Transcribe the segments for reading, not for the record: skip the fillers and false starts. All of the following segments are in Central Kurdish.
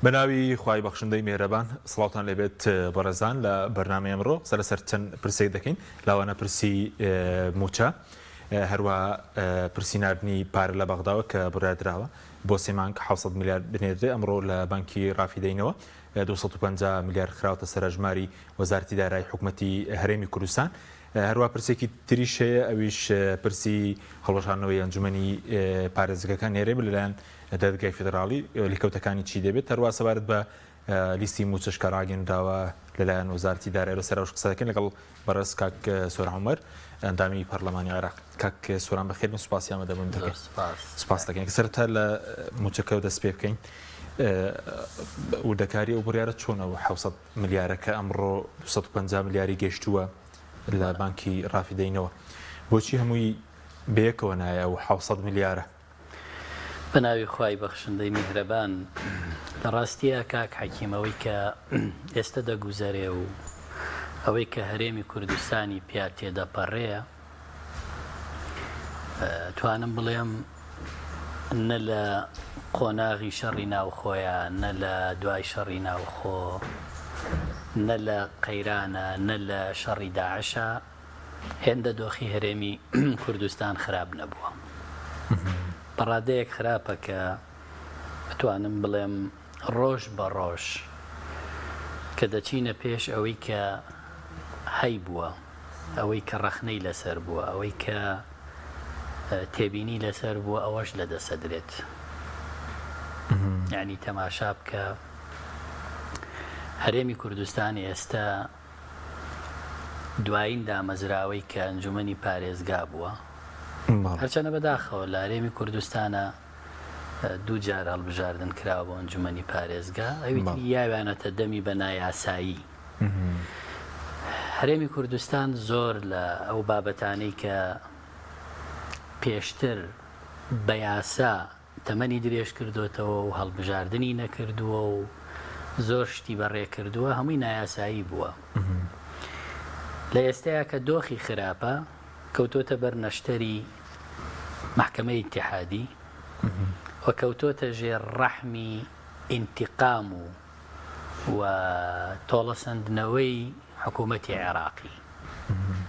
بەناوی خوای بەخشندەی میهرەبان سڵاوتان لێبێت بەڕێزان لە بەرنامەی ئەمڕۆ سەرەسەر چەند پرسێک دەکەین لاوانە پرسی موچە هەروە پرسی نردنی پارە لە بەغداوە کە بڕیادراوە بۆ سێ مانگ 700 میلیارد بنێردرێ ئەمڕۆ لە بانکی ڕافیدەینەوە 250 میلیارد خراوەتە سەرژماری وەزارەتی دارایی حکوومەتی هەرێمی کوردستان هەروە پرسێکی تریش هەیە ئەویش پرسی هەڵەشانەوەی ئەنجومەنی پارێزگەکان نێرێ لەلایەن دادگای فدراڵی لیکەوتەکانی چی دەبێت هەروە سەبارەت بە لیستی موچەش کە ڕاگەندراوە لەلایەن وەزارەتی دارایی لەسەر ئەوش قسە دەکەین لەگەڵ بەڕێز کاک سۆران عومەر ئەندامی پەرلەمانی عێراق کاک سۆران بەخێر سوپاسی ئامادەبوون دەکەین سوپاس دەکەین کە سەرەتا لە موچەکە دەست پێ بکەین وردەکاری ئەو بڕیارە چۆنەوە 700 میلیارەکە ئەمڕۆ 250 میلیاری گەشتووە لە بانکی ڕافیدەینەوە بۆچی هەمووی بەیەکەوە نایە و 700 میلیارە بەناوی خوای بەخشندەی میهرەبان لە ڕاستیە کاک حەکیمەوەی کە ئێستا دەگوزارێ و ئەوەی کە هەرێمی کوردستانی پیا تێدەپەڕێە توانم بڵێم نە لە قۆناغی شەڕی ناوخۆیە نە لە دوای شەڕی ناوخۆ نە لە قەیرانە نە لە شەڕی داعشە هێندە دۆخی هەرێمی کوردستان خراپ نەبووە بەڕادەیەک خراپە کە بتوانم بڵێم ڕۆژ بە ڕۆژ کە دەچینە پێش ئەوەی کە هەی بووە ئەوەی کە ڕەخنەی لەسەر بووە ئەوەی کە تێبینی لەسەر بووە ئەوەش لەدەسەدرێت یعنی تەماشا بکە هەرێمی کوردستانی ئێستا دوایین دامەزراوەی کە ئەنجومەنی پارێزگا بووە هەرچەنە بەداخەوە لە هەرێمی کوردستانە دوو جار هەڵبژاردن کراوە بۆ ئەنجومەنی پارێزگا ئەوی یاوانەتە دەمی بە نایاسایی هەرێمی کوردستان زۆر لە ئەو بابەتانەی کە پێشتر بە یاسا تەمەنی درێژ کردوتەوە و هەڵبژاردننی نەکردووە و زۆر شتی بەڕێ کردووە هەمووی نایاسایی بووە لە ئێستەیە کە دۆخی خراپە کەوتۆتە بەرنەشتەری محکەمەی ئیتیحادی و کەوتۆتە ژێر ڕەحمی ئینتیقام و تۆڵەسەندنەوەی حکوومەتی عێراقی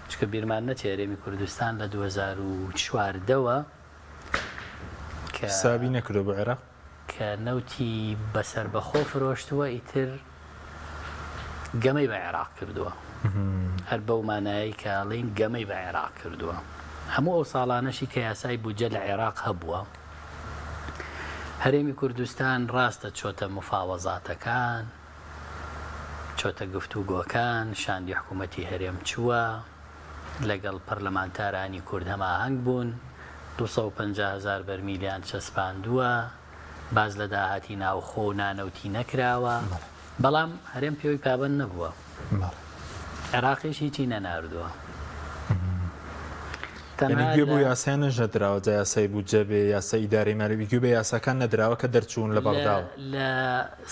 چکە بیرمان نەچێ هەرێمی کوردستان لە 2014ەوە کە سابی نەکردو بە عێراق کە نەوتی بەسەر بەخۆ فرۆشتووە ئیتر گەمەی بە عێراق کردووە هەر بەو مانایی کاڵین گەمەی بە عێراق کردووە هەموو ئەو ساڵانەشی کە یاسای بودجە لە عێراق هەبووە هەرێمی کوردستان ڕاستە چۆتە مفاوەزاتەکان چۆتە گفتوگۆکان شاندی حکوومەتی هەرێم چووە لەگەڵ پەرلەمانتارانی کورد هەماهەنگ بوون 250,000 بەرمیلیان چەسپاندووە باز لە داهاتی ناوخۆ و نانەوتی نەکراوە بەڵام هەرێم پێوەی پابەند نەبووە عێراقیش هیچی نەناردووە گوێ بۆ یاسایان نەژەدراوە جا یاسای بودجە بێ یاسای ئیدارەی مالیەتی گوێ بە یاساکان نەدراوە کە دەرچوون لە بەغداوە لە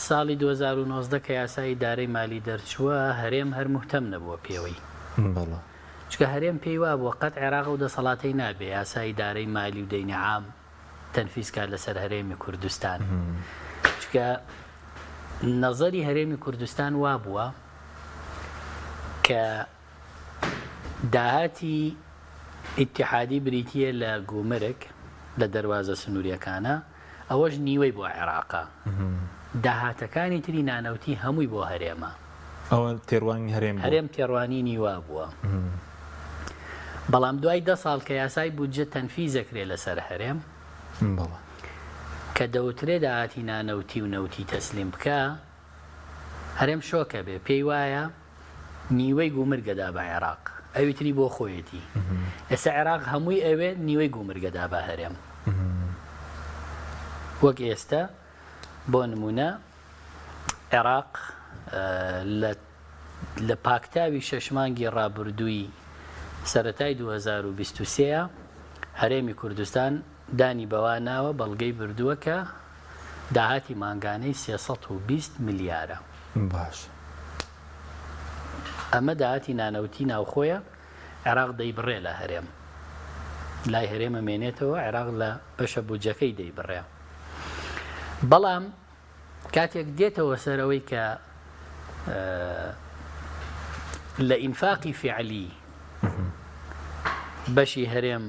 ساڵی 2019 کە یاسای ئیدارەی مالی دەرچووە هەرێم هەر موهتەم نەبووە پێوەی چکە هەرێم پێی وا بووە قەت عێراق و دەسەڵاتەی نابێ یاسای ئیدارەی مالی و دەینی عام تەنفیزکار لەسەر هەرێمی کوردستان چکە نەزەری هەرێمی کوردستان وا بووە کە داهاتی ئیتیحادی بریتیە لە گومرگ لە دەواازە سنووریەکانە ئەوەش نیوەی بۆ عێراقا داهاتەکانی تری نانەوتی هەمووی بۆ هەرێمە ئەوە تێڕوانی هەرێم تێڕوانی نیوا بووە بەڵام دوای 10 ساڵ کە یاسای بودجە تەنفیزەکرێ لەسەر هەرێم کە دەوترێ داهاتی نانەوتی و نەوتی تەسلیم بکە هەرێم شۆکە بێ پێی وایە نیوەی گومرگەدا بە عێراق ئەویتری بۆ خۆیەتی ئێستا عێراق هەمووی ئەوێ نیوەی گومرگەدا بە هەرێم وەک ئێستا بۆ نمونە عێراق لە پاکتاوی 6 مانگی ڕابردووی سەرەتای 2023 هەرێمی کوردستان دانی بەوا ناوە بەڵگەی بردووە کە داهاتی مانگانەی 320 میلیارە باش ئەمە داهاتی نانەوتی ناوخۆیە عێراق دەیبڕێ لە هەرێم لای هەرێمە مێنێتەوە عێراق لە بەشە بودجەکەی دەیبڕێ بەڵام کاتێک دێتەوە سەرەوەی کە لە ئینفاقی فعلی بەشی هەرێم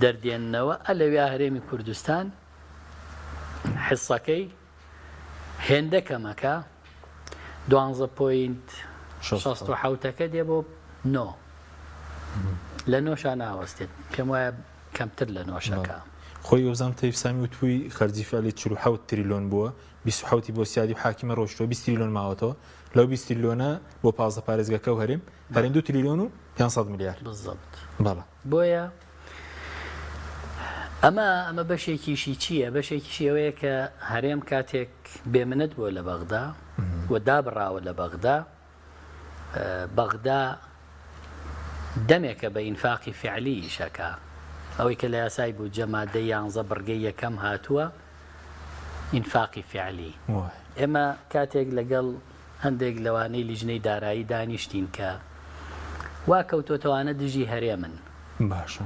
دەردێننەوە ئەلەوێ هەرێمی کوردستان حسەکەی هێندە کەمەکە 12.67 دێ بۆ 9 لە نۆشان ناوەستێت پێم وایە کەمتر لە نۆشەکە خۆی وەزان تەیفسامی و توی خەرجی فعلی 47 تریلیۆن بووە 27 بۆ سیادی و حاکیمە ڕۆشتەوە 20 تریلیۆن ماوەتەوە لەو 20 تریلیۆنە بۆ پازە پارێزگەکە و هەرێم 2 تریلیۆن و 500 میلیارد بالضبط بەڵێ بۆیە ئەمە بەشێکیشی چییە؟ بەشێکیشی ئەوەیە کە هەرێم کاتێک بێمنەت بووە لە بەغدا و دابڕاوە لە بەغدا دەمێکە بە ئینفاقی فعلی ئیشەکە ئەوەی کە لە یاسای بوو جەمادەی 11 بڕگەی یەکەم هاتووە ئینفاقی فعلی ئێمە کاتێک لەگەڵ هەندێک لەوانەی لیژنەی دارایی دانیشتین کە وا کەوتۆتەوانە دژی هەرێمن باشە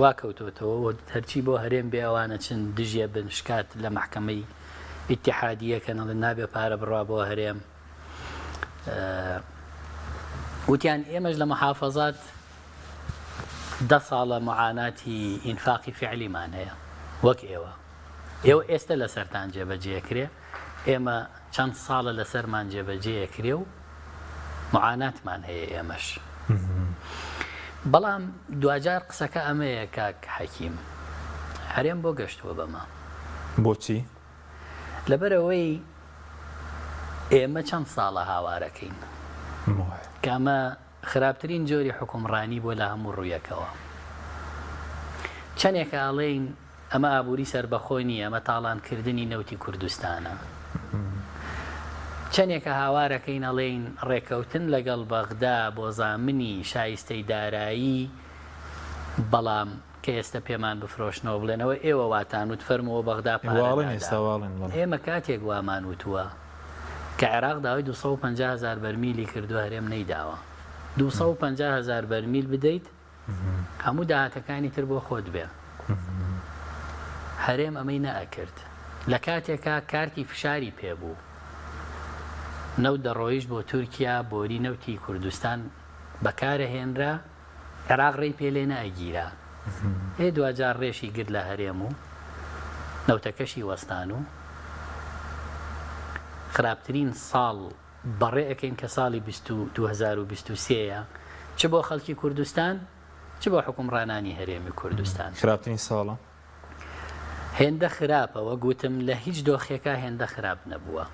وا کەوتۆتەوە هەرچی بۆ هەرێم بێ ئەوانە چند دژیە بنشکات لە محکەمەی ئیتیحادیەکە نەڵێ نابێ پارە بڕوا بۆ هەرێم وتیان ئێمەش لە محافەزات 10 ساڵە معاناتی ئینفاقی فعلیمان هەیە وەک ئێوە ئێستا لە سەرتان جێبەجێکرێ ئێمە چەند ساڵە لەسەرمان جێبەجێکرێ و معاناتمان هەیە ئێمەش بەڵام دوجار قسەکە ئەمەیە کاک حەکیم هەرێم بۆ گەشتووە بەمە بۆچی؟ لەبەرەوەی ئێمە چەند ساڵە هاوارەکەین کامە خراپترین جۆری حکومڕانی بۆ لە هەموو ڕوویەکەوە چەندێکە ئاڵێین ئەمە ئابووری سربەخۆنی ئەمە تاڵانکردنی نەوتی کوردستانە چەندێکە هاوارەکەین ئەڵێین ڕێکەوتن لەگەڵ بەغدا بۆ زامنی شایستەی دارایی بەڵام کە ئێستا پێمان بفرۆشنەوە بڵێنەوە ئێوە واتان وت فەرمەوە بەغدا ئێمە کاتێک وامان وتووە کە عێراق داوای 250,000 بەرمیلی کردو هەرێم نەیداوە 250,000 بەرمیل بدەیت هەموو داهاتەکانی تر بۆ خۆت بێ هەرێم ئەمەی نەئەکرد لە کاتێکا کارتی فشاری پێبوو نەوت دەڕۆیشت بۆ تورکیا بۆری نەوتی کوردستان بەکارەهێنرا عێراق ڕێی پێ لێ نەئەگیرا دوجار ڕێشی گرت لە هەرێم و نەوتەکەشی وەستان و خراپترین ساڵ بەڕێ ئەەکەین کە ساڵی 2023ە چ بۆ خەڵکی کوردستان چ بۆ حکومڕانانی هەرێمی کوردستان خراپترین ساڵە هێندە خراپەوە گوتم لە هیچ دۆخێکە هێندە خراپ نەبووە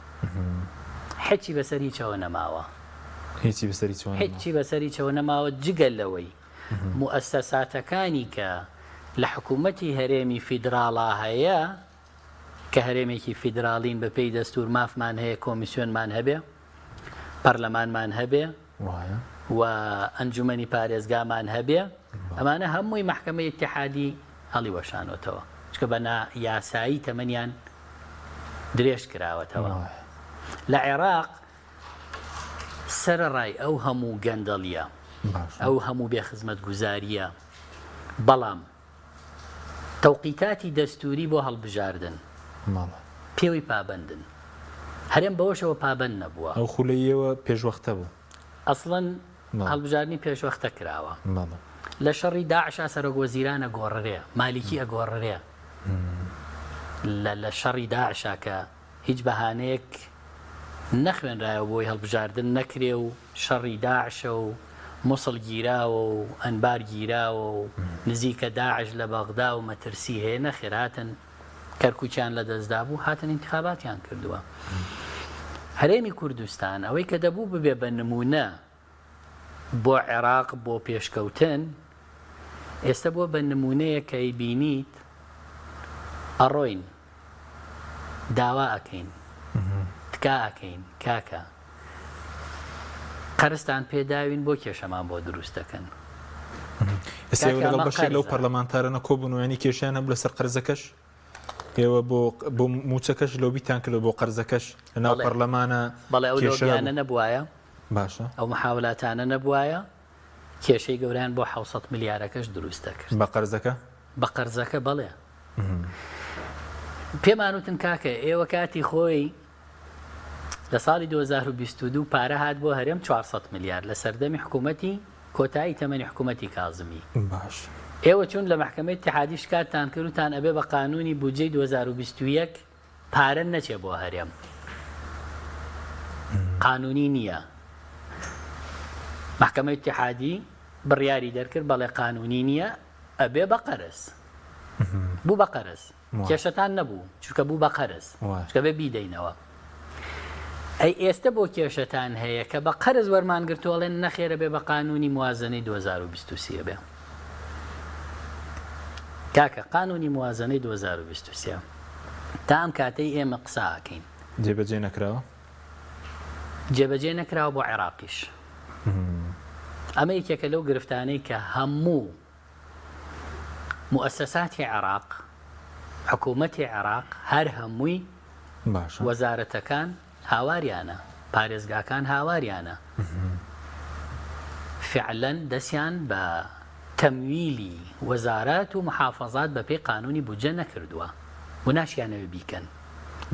هیچی بەسەری چەوە نەماوە هیچی بەسەری چەوە نەماوە جگەل لەوەی موئەسسەساتەکانی کە لە حکوومەتی هەرێمی فیدراڵا هەیە کە هەرێمێکی فیدراڵین بە پێی دەستور مافمان هەیە کۆمیسیۆنمان هەبێ پەرلەمانمان هەبێ و ئەنجومەنی پارێزگامان هەبێ ئەمانە هەمووی محکەمەی ئیتیحادی هەڵی وەشانەوەتەوە چکە بە یاسایی تەمەنیان درێژ کراوەتەوە لە عێراق سەرەڕای ئەو هەموو گەندەڵیە ئەو هەموو بێخزمەت گوزاریە بەڵام تەوقیتاتی دەستوری بۆ هەڵبژاردن پێوەی پابندن هەرێم بەوەشەوە پابند نەبووە ئەو خولەیەوە پێشوەختە بوو ئەسڵەن هەڵبژاردننی پێشوەختە کراوە لە شەڕی داعشا سەرۆکوەزیرانە گۆڕڕێ مالیکی ئەگۆڕڕێ لە شەڕی داعشا کە هیچ بەهانەیەک نەخوێنرایەوە بۆی هەڵبژاردن نەکرێ و شەڕی داعشە و مووسڵ گیراوە و ئەنبار گیراوە و نزیکە داعش لە بەغدا و مەترسی هەیە نەخێراتن کەرکوچیان لە دەستدا بوو هاتن انتخاباتیان کردووە هەرێمی کوردستان ئەوەی کە دەبوو ببێ بە نمونە بۆ عێراق بۆ پێشکەوتن ئێستا بۆ بە نمونەیە کە بینیت ئەڕۆین داوا ئەەکەین تکا ئەەکەین کاکە قەرزتان پێداوین بۆ کێشەمان بۆ دروست دەکەن ئێستا لەگەڵ بەشێک لەو پەرلەمانتارانە کۆبوونەوەنی کێشیانە لەسەر قەرزەکەش ئێوە بۆ موچەکەش لۆبیتان کرد بۆ قەرزەکەش لەناو پەرلەمانە بەڵێ ئەو لۆبیانە نەبوایە باشە ئەو محاولاتانە نەبوایە کێشەی گەوریان بۆ 600 ملیارەکەش دروست دەکرد بە قەرزەکە بە قەرزەکە بەڵێ پێمان وتن کاکە ئێوە کاتی خۆی لە ساڵی 2022 پارە هات بۆ هەرێم 400 میلیارد لە سەردەمی حکوومەتی کۆتایی تەمەنی حکوومەتی کاظمی. باش ئێوە چون لە محکەمەی اتحادی شکاتتان کردوتان ئەبێ بە قانونی بودجەی 2021 پارە نەچێ بۆ هەرێم. قانونی نییە. محکەمەی اتحادی بڕیاری دەرکرد بەڵێ قانونی نییە ئەبێ بە قەرز. بوو بە قەرز. کێشەتان نەبوو چونکە بوو بە قەرز چکە بێ بیدەینەوە. ئەی ئێستا بۆ کێشەتان هەیە کە بە قەرز وەرمانگرتووەڵێن نەخێرە بێ بە قانونی موازنەی 2023 بێ. کاکە قانونی موازنەی 2023 تا ئەم کاتەی ئێمە قساکەین جێبەجێ نەکراوە؟ جێبەجێ نەکراوە بۆ عێراقیش. ئەمە یەکێکە لەو گرفتانەی کە هەموو مؤسساتی عێراق حکوومەتی عێراق هەر هەمووی وەزارەتەکان هاواریانە پارێزگاکان هاواریانە فعلەن دەستیان بە تەمویلی وەزارات و محافەزات بە پێی قانونی بودجە نەکردووە و ناشیانەوە بیکەن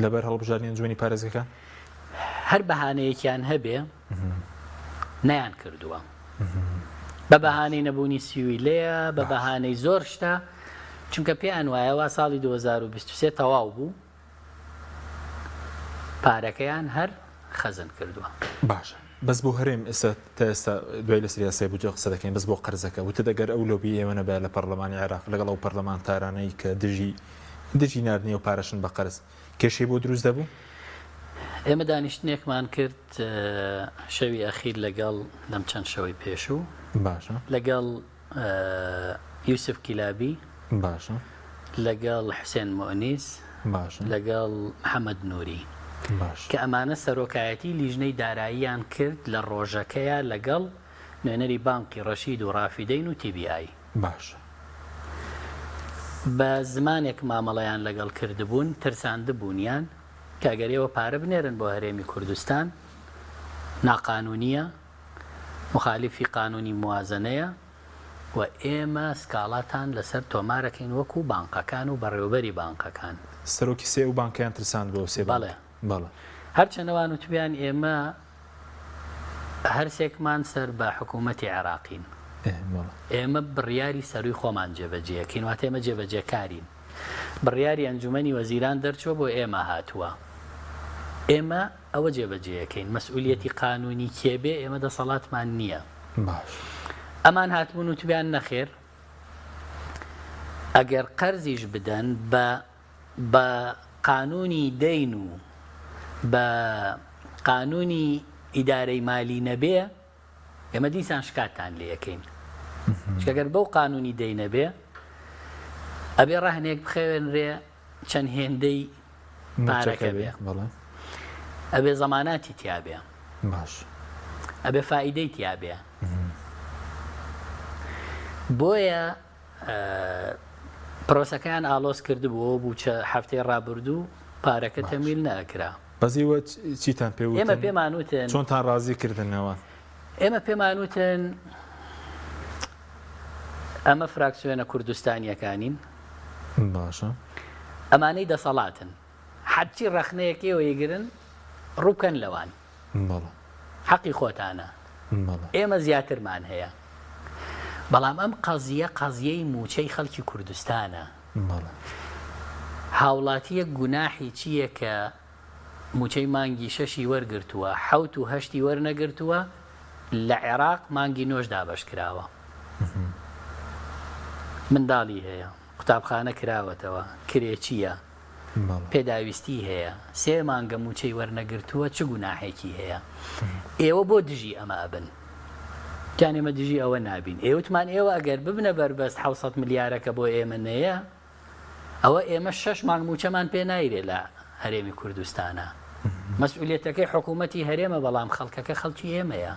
لەبەر هەڵبژاردنی ئەنجومەنی پارێزگەکان هەر بەهانەیەکیان هەبێ نەیان کردووە بە بەهانەی نەبوونی سیویلەیە بە بەهانەی زۆر شتە چونکە پێیان وایەوە ساڵی 2023 تەواو بوو پارەکەیان هەر خەزن کردووە. باشە بەس بۆ هەرێم ئێستا دوای لە سریاسی بودجە قسە دەکەین بەس بۆ قەرزەکە وتە دەگەر ئەو لۆبی ئێوە نەبێ لە پەرلەمانی عێراق لەگەڵ ئەو پەرلەمانتارانەی کە دژی ناردنی و پارەشن بە قەرز کێشەی بۆ دروست دەبوو؟ ئێمە دانیشتنێکمان کرد شەوی ئەخیر لەگەڵ لەم چەند شەوەی پێشوو باشە لەگەڵ یوسف کیلابی باشە لەگەڵ حوسێن مۆنیس باشە لەگەڵ محەممەد نووری کە ئەمانە سەرۆکایەتی لیژنەی داراییان کرد لە ڕۆژەکەیە لەگەڵ نوێنەری بانکی ڕەشید و ڕافیدەین و TBI باشە بە زمانێک مامەڵەیان لەگەڵ کردبوون ترساندبوونیان کاگەرەوە پارە بنێرن بۆ هەرێمی کوردستان ناقانونیە مخالیفی قانونی موازنەیە و ئێمە سکاڵاتان لەسەر تۆمارەکەین وەکو بانقەکان و بەڕێوەبەری بانقەکان سەرۆکی سێ و بانکیان ترساند بۆ سێ بەڵێ بەڵێ هەرچەندەوان وتبیان ئێمە هەرسێکمان سەر بە حکوومەتی عێراقین ئێمە بڕیاری سەروی خۆمان جێبەجێەکەین واتە ئێمە جێبەجێکارین بڕیاری ئەنجومەنی وەزیران دەرچووە بۆ ئێمە هاتووە ئێمە ئەوە جێبەجێەکەین مەسئولیەتی قانونی کێبێ ئێمە دەسەڵاتمان نییە باش ئەمان هاتبوون وتبیان نەخێر ئەگەر قەرزیش بدەن بە قانونی دەین و بە قانونی ئیدارەی مالی نەبێ ئێمە دیسان شکاتان لێ یەکەین چکەگەر بەو قانونی دەی نەبێ ئەبێ ڕاهنێک بخێنرێ چەند هێندەی پارەکە بێ ئەبێ زەماناتی تیابێ باش ئەبێ فائیدەی تیابێ بۆیە پرۆسەکەیان ئالۆز کردبووە بوو چە هەفتەی ڕابردوو پارەکە تەمیل نەکرا بەزیوە چیتان پێ ئێمە پێمانوتن چۆنتان ڕازی کردنەوە ئێمە پێمانوتن ئەمە فراکسیۆنە کوردستانیەکانین باشە ئەمانەی دەسەڵاتن حەچی ڕەخنەیەکەوە یەگرن ڕووکەن لەوان حەقی خۆتانە ئێمە زیاترمان هەیە بەڵام ئەم قەزیەی موچەی خەڵکی کوردستانە هاوڵاتیە گوناحی چییە کە موچەی مانگی شەشی وەرگرتووە حەوت و هەشتی وەرنەگرتووە لە عێراق مانگی نۆش دابەش کراوە منداڵی هەیە قوتابخانە کراوەتەوە کرێچیە پێداویستی هەیە سێ مانگە موچەی وەرنەگرتووە چ گوناحێکی هەیە ئێوە بۆ دژی ئەمە ئەبن جان ئێمە دژی ئەوە نابین ئێوتمان ئێوە ئەگەر ببنە بەربەست 600 ملیارەکە بۆ ئێمە نەیە ئەوە ئێمە 6 مانگ موچەمان پێ نایرێ لە هەرێمی کوردستانە مەسئولیەتەکەی حکوومەتی هەرێمە بەڵام خەڵکەکە خەڵکی ئێمەیە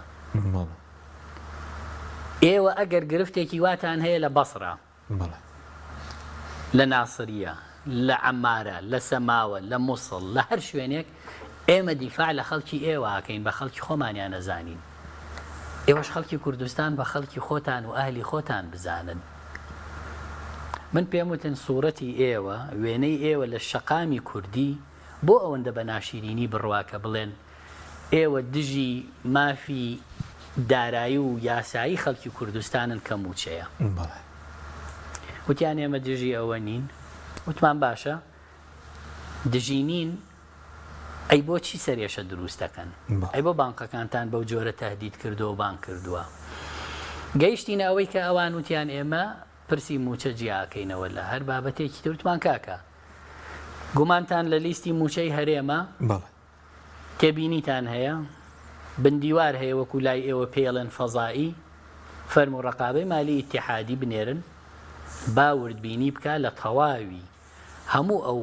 ئێوە ئەگەر گرفتێکی واتان هەیە لە بەسڕە لە ناسریە لە عەمارە لە سەماوە لە مووسڵ لە هەر شوێنێک ئێمە دیفاع لە خەڵکی ئێوەکەین بە خەڵکی خۆمانیان نەزانین ئێوەش خەڵکی کوردستان بە خەڵکی خۆتان و ئاهلی خۆتان بزانن من پێم وتن سوورەتی ئێوە وێنەی ئێوە لە شەقامی کوردی بۆ ئەوەندە بە ناشیرینی بڕواکە بڵێن ئێوە دژی مافی دارایی و یاسایی خەڵکی کوردستانن کە موچەیە وتیان ئێمە دژی ئەوە نین وتمان باشە دژی نین ئەی بۆچی سەرێشە دروست دەکەن ئەی بۆ بانقەکانتان بەو جۆرە تەهدید کردووە بان کردووە گەیشتینە ئەوەی کە ئەوان وتیان ئێمە پرسی موچە جیاکەینەوە لە هەر بابەتێکی ترتمان کاکە گومانتان لە لیستی موچەی هەرێمە تێبینیتان هەیە بندیوار هەیە وەکو لای ئێوە پێڵێن فەزایی فەرم و ڕقابەی مالی ئیتیحادی بنێرن باوردبینی بکە لە تەواوی هەموو ئەو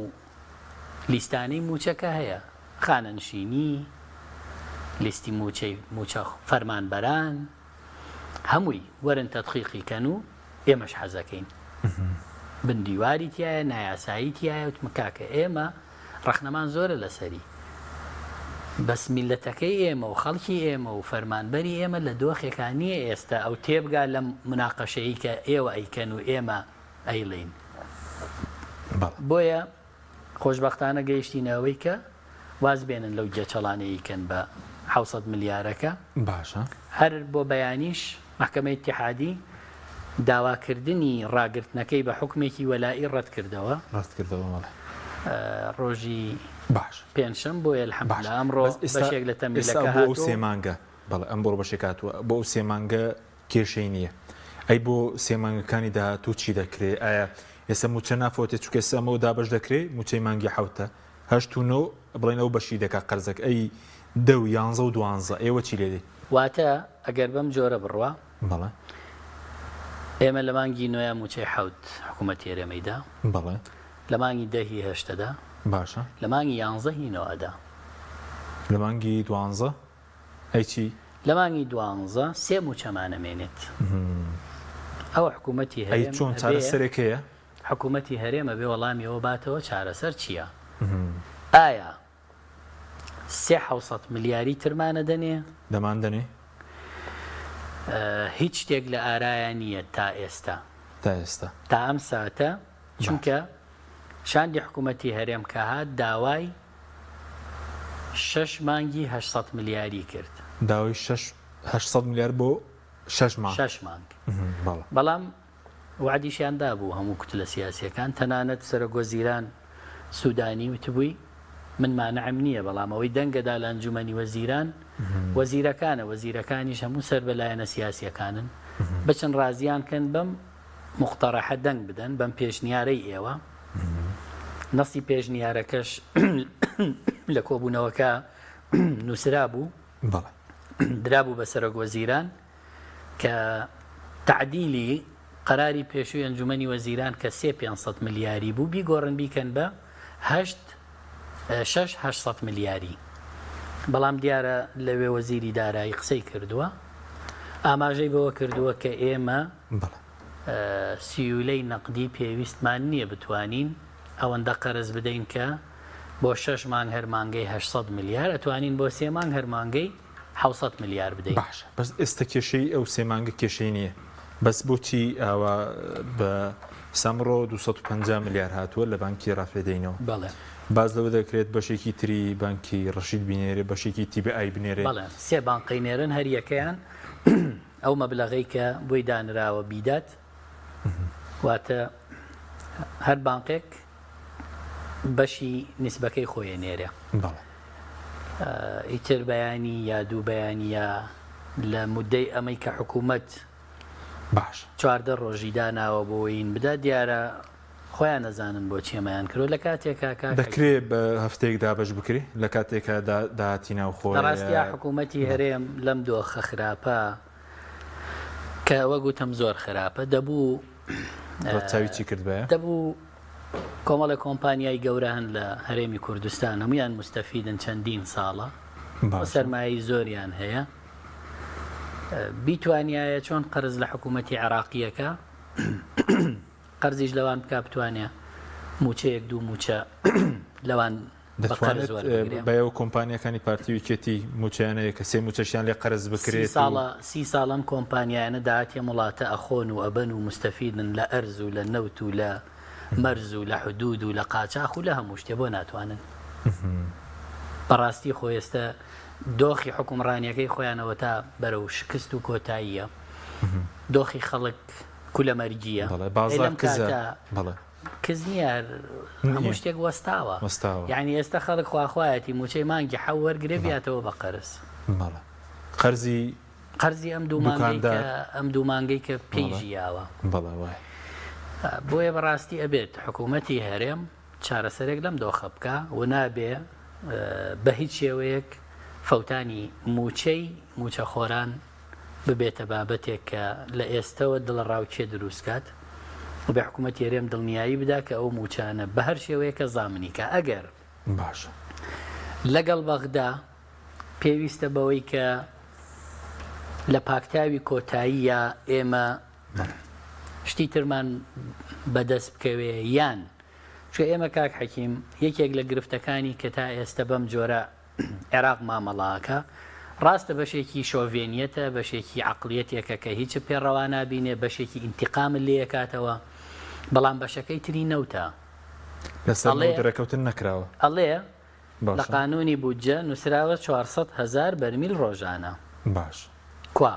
لیستانەی موچەکە هەیە خانەنشینی لیستی موچە فەرمانبەران هەمووی وەرن تەدقیقی کەن و ئێمەش حەزەکەین بندیواری تایە نایاسایی تایە وتمکاکە ئێمە ڕەخنەمان زۆرە لەسەری بەس میلەتەکەی ئێمە و خەڵکی ئێمە و فەرمانبەری ئێمە لە دۆخێکانیە ئێستا ئەو تێبگا لە مناقەشەیە کە ئێوە ئەیکەن و ئێمە ئەیڵین بۆیە خۆشبەختانە گەیشتینەوەی کە واز بێنن لەو جێچەڵانەیەکەن بە 600 ملیارەکە باشە هەر بۆ بەیانیش محکەمەی ئیتیحادی داواکردنی ڕاگرتنەکەی بە حکمێکی وەلایی ڕەت کردەوە ڕۆژی باش پێنجشەم بۆیە الحەمدولillah ئەمڕۆ بەشێک لە تەمبیلەکە بۆ ئەو سێمانگە بەڵێ ئەم بۆ بەشێک هاتووە بۆ ئەو سێمانگە کێشەی نییە ئەی بۆ سێمانگەکانی داهاتوو چی دەکرێت ئایا ئێستا موچە نافۆتێ چکە ئەمەوە دابش دەکرێت موچەی مانگی حوتە 8 و 9 بڵێن ئەو بەشی دەکا قەرزەک ئەی 10 و 11 و 12 ئێوە چی لێ دێ واتە ئەگەر بەم جۆرە بڕوە بەڵێ ئێمە لە مانگی نوێ موچەی حوت حکوومەتی هەرێمەیدا بەڵێ لە مانگی دەهی هەشتەدا باشە لە مانگی 11 هینەوەدا لە مانگی 12 ئەی چی لە مانگی 12 سێ موچەمانەمێنێت ئەو حکوومەتی ئەی چۆن چارەسەرێکەیە حکوومەتی هەرێمە بێ وەڵامیەوە باتەوە چارەسەر چییە ئایا 600 ملیاری ترمانە دەنێ دەمان دەنێ هیچ شتێک لە ئارایە نییە تا ئێستا تا ئەم ساتە چونکە شاندی حکوومەتی هەرێم کە هات داوای 6 مانگی 800 ملیاری کرد داوای 800 ملیار بۆ 6 مانگ بەڵام وعدیشیان دابوو هەموو کوتلە سیاسیەکان تەنانەت سەرۆکوەزیران سوودانی وتبووی من مانعم نییە بەڵام ئەوەی دەنگەدا لە ئەنجومەنی وەزیران وەزیرەکانیش هەموو سەر بەلایەنە سیاسیەکانن بچن ڕازیان کەن بەم مختەڕەحە دەنگ بدەن بەم پێشنیارەی ئێوە نەسی پێشنیارەکەش لە کۆبوونەوەکە نووسرا بوو درابوو بە سەرۆکوەزیران کە تعدیلی قەراری پێشووی ئەنجومەنی وەزیران کە 500 ملیاری بوو بیگۆڕن بیکەن بە 600 ملیاری بەڵام دیارە لەوێ وەزیری دارایی قسەی کردووە ئاماژەی بەوە کردووە کە ئێمە سیولەی نەقدی پێویستمان نییە بتوانین ئەوەندە قەرز بدەین کە بۆ 6 مانگ هەر مانگەی 800 ملیار ئەتوانین بۆ 3 مانگ هەر مانگەی 600 ملیار بدەین باش بەس ئێستا کێشەی ئەو 3 مانگە کێشەی نییە بەس بۆچی ئاوا بە سەمڕۆ 250 ملیار هاتووە لە بانکی ڕافێدەینەوە بەڵێ باز لەوە دەکرێت بەشێکی تری بانکی ڕەشید بینێرێ بەشێکی TBI بنێرێ بەڵێ سێ بانقی نێرن هەر یەکەیان ئەو مەبلەغەی کە بۆی دانراوە بیدات واتە هەر بانقێک بەشی نیسبەکەی خۆیە نێرە ئیتر بەیانی یا دوو بەیانە لە مودەی ئەمەی کە حکوومەت باش 14 ڕۆژی داناوە بۆین بدا دیارە خۆیان نەزانن بۆ چێمەیان کردو لە کاتێکا دەکرێت بە هەفتەیەک دابش بکری لە کاتێکە داهاتی ناو خۆی ڕاستیا حکوومەتی هەرێم لەم دۆخە خراپە کە وەگوتم زۆر خراپە دەبوو چاوی چی کرد بە دەبوو کۆمەڵە کۆمپانیای گەورە هەن لە هەرێمی کوردستان هەمویان مستەفیدن چەندین ساڵە سەرمایی زۆریان هەیە بیتوانایە چۆن قەرز لە حکوومەتی عێراقیەکە قەرزیش لەوان بکا بتوانێ موچەیەک دوو موچە لەوان دەتوانێت بەیەوە کۆمپانیەکانی پارتی ویکێتی موچیانەیە کە سێ موچەشیان لێ قەرز بکرێت 30 ساڵم کۆمپانیانە داهاتێ وڵاتە ئەخۆن و ئەبەن و مستەفیدن لە ئەرز و لە نەوت و لە مەرز و لە حدود و لە قاچاق و لە هەموو شتێ بۆ ناتوانن بەڕاستی خۆ ئێستا دۆخی حکومڕانیەکەی خۆیانەوە تا بەرەو شکست و کۆتاییە دۆخی خەڵک کولە مەرجیە بازار کز نییە هەموو شتێک وەستاوە یعنی ئێستا خەڵک خواخوایەتی موچەی مانگی حەو وەرگرێ بێتەوە بە قەرز قەرزی ئەم دوو مانگەی کە پێی ژیاوە بۆیە بەڕاستی ئەبێت حکوومەتی هەرێم چارەسەرێک لەم دۆخە بکە و نابێ بە هیچ شێوەیەک فەوتانی موچەخۆران ببێتە بابەتێک کە لە ئێستەوە دڵڕاوچێ دروستکات و بە حکوومەتی هەرێم دڵنیایی بدا کە ئەو موچانە بە هەر شێوەیەکە زامنی کە ئەگەر باش لەگەڵ بەغدا پێویستە بەوەی کە لە پاکتاوی کۆتاییە ئێمە شتی ترمان بەدەست بکەوێ یان چۆ ئێمە کاک حەکیم یەکێک لە گرفتەکانی کە تا ئێستا بەم جۆرە عێراق مامەڵاکە ڕاستە بەشێکی شۆڤێنیەتە بەشێکی عقلیەتێکە کە هیچ پێڕەوا نابینێ بەشێکی ئینتیقام لێکاتەوە بەڵام بەشەکەی تری نەوتە دەرەکەوتن نەکراوە ئەڵێ لە قانونی بودجە نووسراوە 400,000 بەرمیل ڕۆژانە باش کوا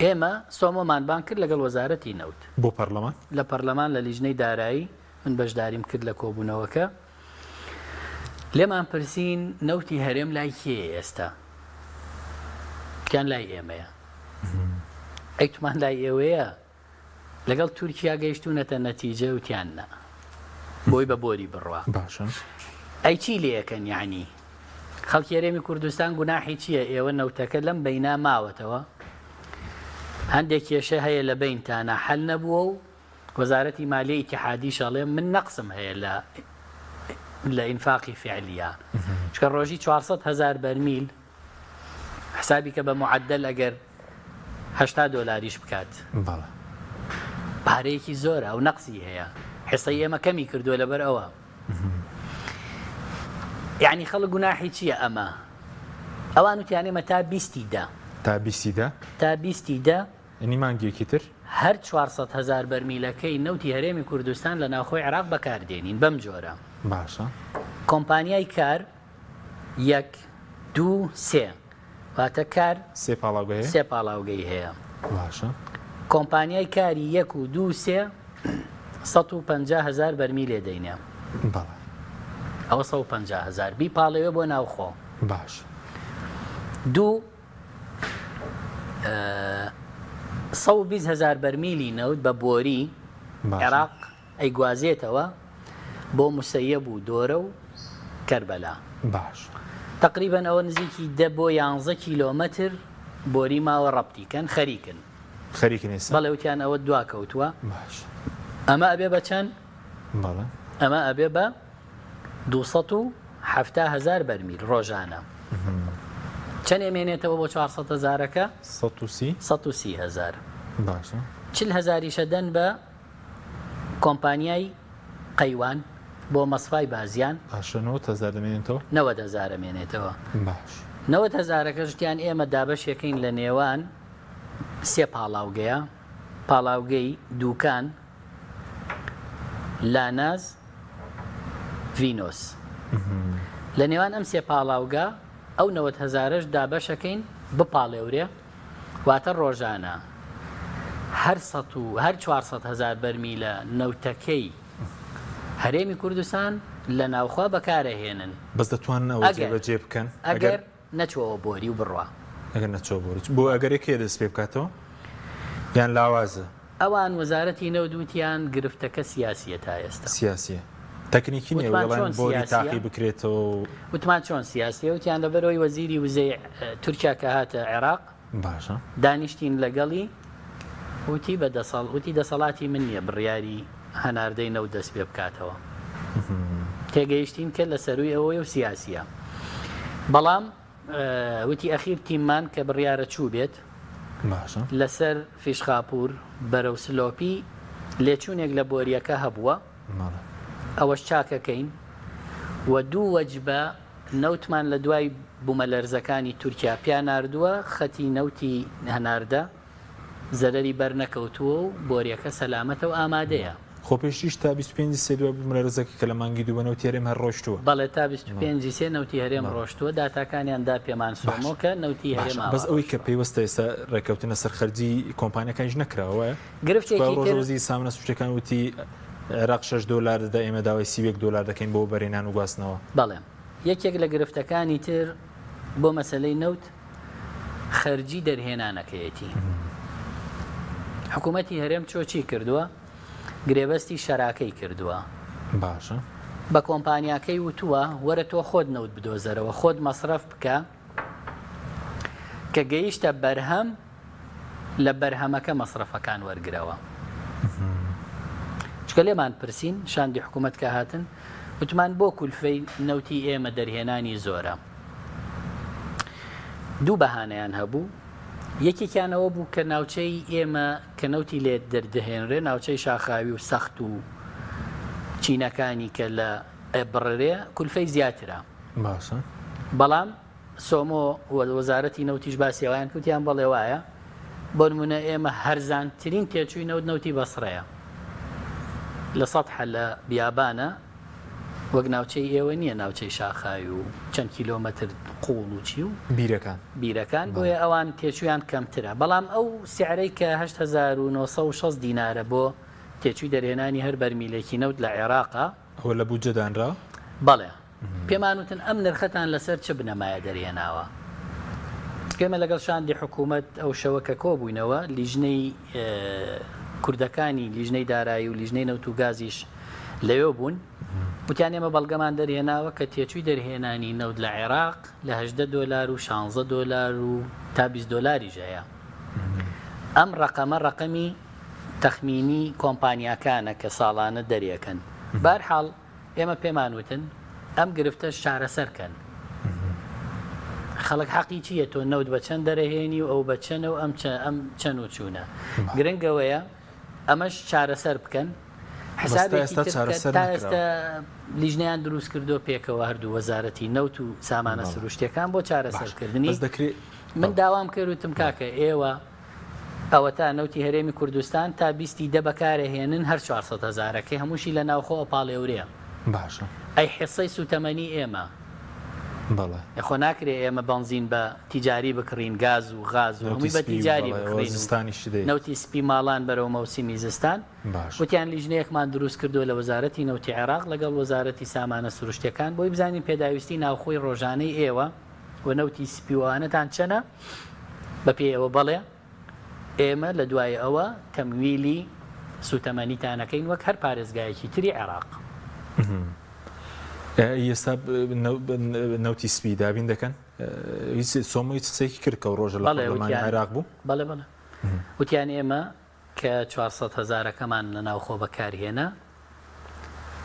ئێمە سۆمۆمانبان کرد لەگەڵ وەزارەتی نەوت بۆ پەرلەمان لە پەرلەمان لە لیژنەی دارایی من بەشداریم کرد لە کۆبوونەوەکە لێمان پرسین نەوتی هەرێم لای کێ ئێستا کیان لای ئێمەیە ئەیتمان لای ئێوەیە لەگەڵ تورکیا گەیشتونەتە نەتیجە وتیاننا بۆی بە بۆری بڕوا باشە ئەی چی لێەکەن یعنی خەڵکی هەرێمی کوردستان گوناحی چییە ئێوە نەوتەکە لەم بەینا ماوەتەوە هەندێک کێشە هەیە لە بینتانە حەل نەبووە و وەزارەتی مالیە ئیتیحادی شەڵێ من نەقسم هەیە لە ئینفاقی فعلیە چکە ڕۆژی 400,000 بەرمیل حسابی کە بە معدل ئەگەر $80 بکات پارەیەکی زۆرە و نەقسی هەیە حسەی ئێمە کەمی کردووە لەبەر ئەوە یعنی خەڵک گوناحی چییە ئەمە ئەوان وتیانێمە تا 20 ئەنی مانگێکی تر هەر 400,000 بەرمیلەکەی نەوتی هەرێمی کوردستان لە ناوخۆی عێراق بەکاردێنین بەم جۆرە باشە کۆمپانیای کار 1 2 3 واتە کار سێ پاڵاوگەی هەیە باشە کۆمپانیای کاری 1 و 2 3 150,000 بەرمیل لێ دەینێ ئەوە 150,000 بی پاڵەوێ بۆ ناوخۆ باش 120,000 بەرمیلی نەوت بە بۆری عێراق ئەیگوازێتەوە بۆ موسەیەب و دۆرە و کەربەلا باش تقریبا ئەوە نزیکی 10 بۆ 11 کیلۆمەتر بۆری ماوە ڕەبتیکەن خەریکن بەڵێ وتیان ئەوە دوا کەوتووە ئەمە ئەبێ بە چەند ئەمە ئەبێ بە 270,000 بەرمیل ڕۆژانە چەند ئێمێنێتەوە بۆ 400,000ەکە 130,000 باشە 40,000 دەن بە کۆمپانیای قەیوان بۆ مەسفای بازیان 90,000 دەمێنێتەوە 90,000 مێنێتەوە باش 90,000ەکە شتیان ئێمە دابەشێکین لە نێوان سێ پاڵاوگەیە پاڵاوگەی دووکان لاناز ڤینۆس لە نێوان ئەم سێ پاڵاوگە ئەو 90,000ش دابەشەکەین بپاڵێورێ واتە ڕۆژانە هەر 400,000 بەرمیلە نەوتەکەی هەرێمی کوردستان لە ناوخوا بەکارەهێنن بەس دەتوانن جێبەجێ بکەن ئەگەر نەچۆوە بۆری و بڕوا ئەگەر نەچۆ بۆ ئەگەرێکێ دەست پێ بکاتەوە یان لاوازە ئەوان وەزارەتی نەودوتیان گرفتەکە سیاسیە تا ئێستا سیاسیە تەکنیکی نێوەڵان بۆی تاقی بکرێتەوە وتمان چۆن سیاسیە وتیان لەبەرەوەی وەزیری وزەی تورکیا کە هاتە عێراق باشە دانیشتین لەگەڵی وتی دەسەڵاتی من نییە بڕیاری هەناردەی نەو دەست پێ بکاتەوە تێگەیشتین کە لە سەروی ئەوەی و سیاسیە بەڵام وتی ئەخیر تیممان کە بڕیارە چوو بێت لەسەر فیشخاپور بەرەو سلۆپی لێچوونێک لە بۆریەکە هەبووە ئەوەش چاکەکەین و دوو وەجبە نەوتمان لە دوای بوومەلەرزەکانی تورکیا پیان ناردووە خەتی نەوتی هەناردە زەرەری بەر نەکەوتووە و بۆریەکە سەلامەتە و ئامادەیە خۆپێشیش تا 25 سێدووە بمرە ڕزەکی کە لە مانگی دووبنەوە تێرێم هەر ڕۆشتووە بەڵێ تا 25 سێ نەوتی هەرێم ڕۆشتووە داتاکانیاندا پێمان سۆمۆکە نەوتی هەرێماوە بەس ئەوەی کە پێوەستە ئێستا ڕێکەوتنە سەرخەرجی کۆمپانیەکانیش نەکراوە گرفتێکی تر ڕۆژی سامنە سوچەکان وتی عێراق 6 دلار دەدا ئێمە داوای 31 دلار دەکەین بۆ بەرێنان و گواستنەوە بەڵێ یەکێک لە گرفتەکانی تر بۆ مەسلەی نەوت خەرجی دەرهێنانەکەیەتی حکوومەتی هەرێم چۆچی کردووە گرێبەستی شەراکەی کردووە باشە بە کۆمپانیاکەی وتووە وەرە تۆ خۆت نەوت بدۆزەرەوە خۆت مەصرف بکە کە گەیشتە بەرهەم لە بەرهەمەکە مەصرفەکان وەرگرەوە چکە لێمان پرسین شاندی حکوومەت کە هاتن وتمان بۆ کولفەی نەوتی ئێمە دەرهێنانی زۆرە دوو بەهانەیان هەبوو یەکێکیانەوە بوو کە ناوچەی ئێمە کە نەوتی لێت دەردەهێنرێ ناوچەی شاخاوی و سەخت و چینەکانی کە لە ئەبڕێ کولفەی زیاترە باشە بەڵام سۆمۆ وەزارەتی نەوتیش باسیەوەیان کوتیان بەڵێ وایە بۆ نمونە ئێمە هەرزانترین تێچووی نەوتی بەسڕەیە لە سەدحە لە بیابانە وەک ناوچەی ئێوە نییە ناوچەی شاخاوی و چەند کیلۆمەتر قوڵ و چی و بیرەکان بۆیە ئەوان تێچویان کەمترە بەڵام ئەو سیعرەی کە 1960 دینارە بۆ تێچووی دەرهێنانی هەر بەرمیلێکی نەوت لە عێراقا ئەوە لە بوجەدانرا بەڵێ پێمانوتن ئەم نرخەتان لەسەر چ بنەمایە دەرهێناوە پێمە لەگەڵ شاندی حکوومەت ئەو شەوە کە کۆبووینەوە لیژنەی کوردەکانی لیژنەی دارایی و لیژنەی نەوت و گازیش لەوێ بوون وتیان ئێمە بەڵگەمان دەرهێناوە کە تێچووی دەرهێنانی نەوت لە عێراق لە 18 دلار و 16 دلار و تا 20 دلاری ژەیە ئەم ڕقەمی تەخمینی کۆمپانیاکانە کە ساڵانە دەریەکەن بەرحاڵ ئێمە پێمانوتن ئەم گرفتە شارەسەرکەن خەڵک حەقی چییە تۆ نەوت بە چەند دەرەهێنی و ئەو بە چەنە و ئەم چەند و چوونە گرنگەوەیە ئەمەش چارەسەر بکەن حسابێکتا لیژنیان دروست کردو پێکەوە هەردوو وەزارەتی نەوت و سامانە سروشتەکان بۆ چارەسەرکردنی من داوام کردوتم کاکە ئێوە ئەوە تا نەوتی هەرێمی کوردستان تا 20 دە بەکارەهێنن هەر 400,000ەکەی هەمووشی لە ناوخۆ ئەپاڵێورەیە باشە ئەی حیسەی سوتەمەنی ئێمە خۆ ناکرێ ئێمە بنزین بە تیجاری بکڕین گاز و غاز و هەمووی بە تیجاری بکڕین نەوتی سپی ماڵان بەرەو مەوسیمی زستان وتیان لیژنەیەکمان دروست کردو لە وەزارەتی نەوتی عێراق لەگەڵ وەزارەتی سامانە سروشتەکان بۆی بزانین پێداویستی ناوخۆی ڕۆژانەی ئێوە و نەوتی سپیوانەتان چەنە بە پێ ئەوە بەڵێ ئێمە لە دوای ئەوە تەمویلی سوتەمەنیتانەکەین وەک هەر پارێزگایەکی تری عێراق ئێستا نەوتی سپی دابین دەکەن سۆمۆی قسەیەکی کرد کە ڕۆژە لە پەرلەمانی عێراق بوو بەڵێ وتیان ئێمە کە 400,000ەکەمان لە ناوخۆ بەکارهێنا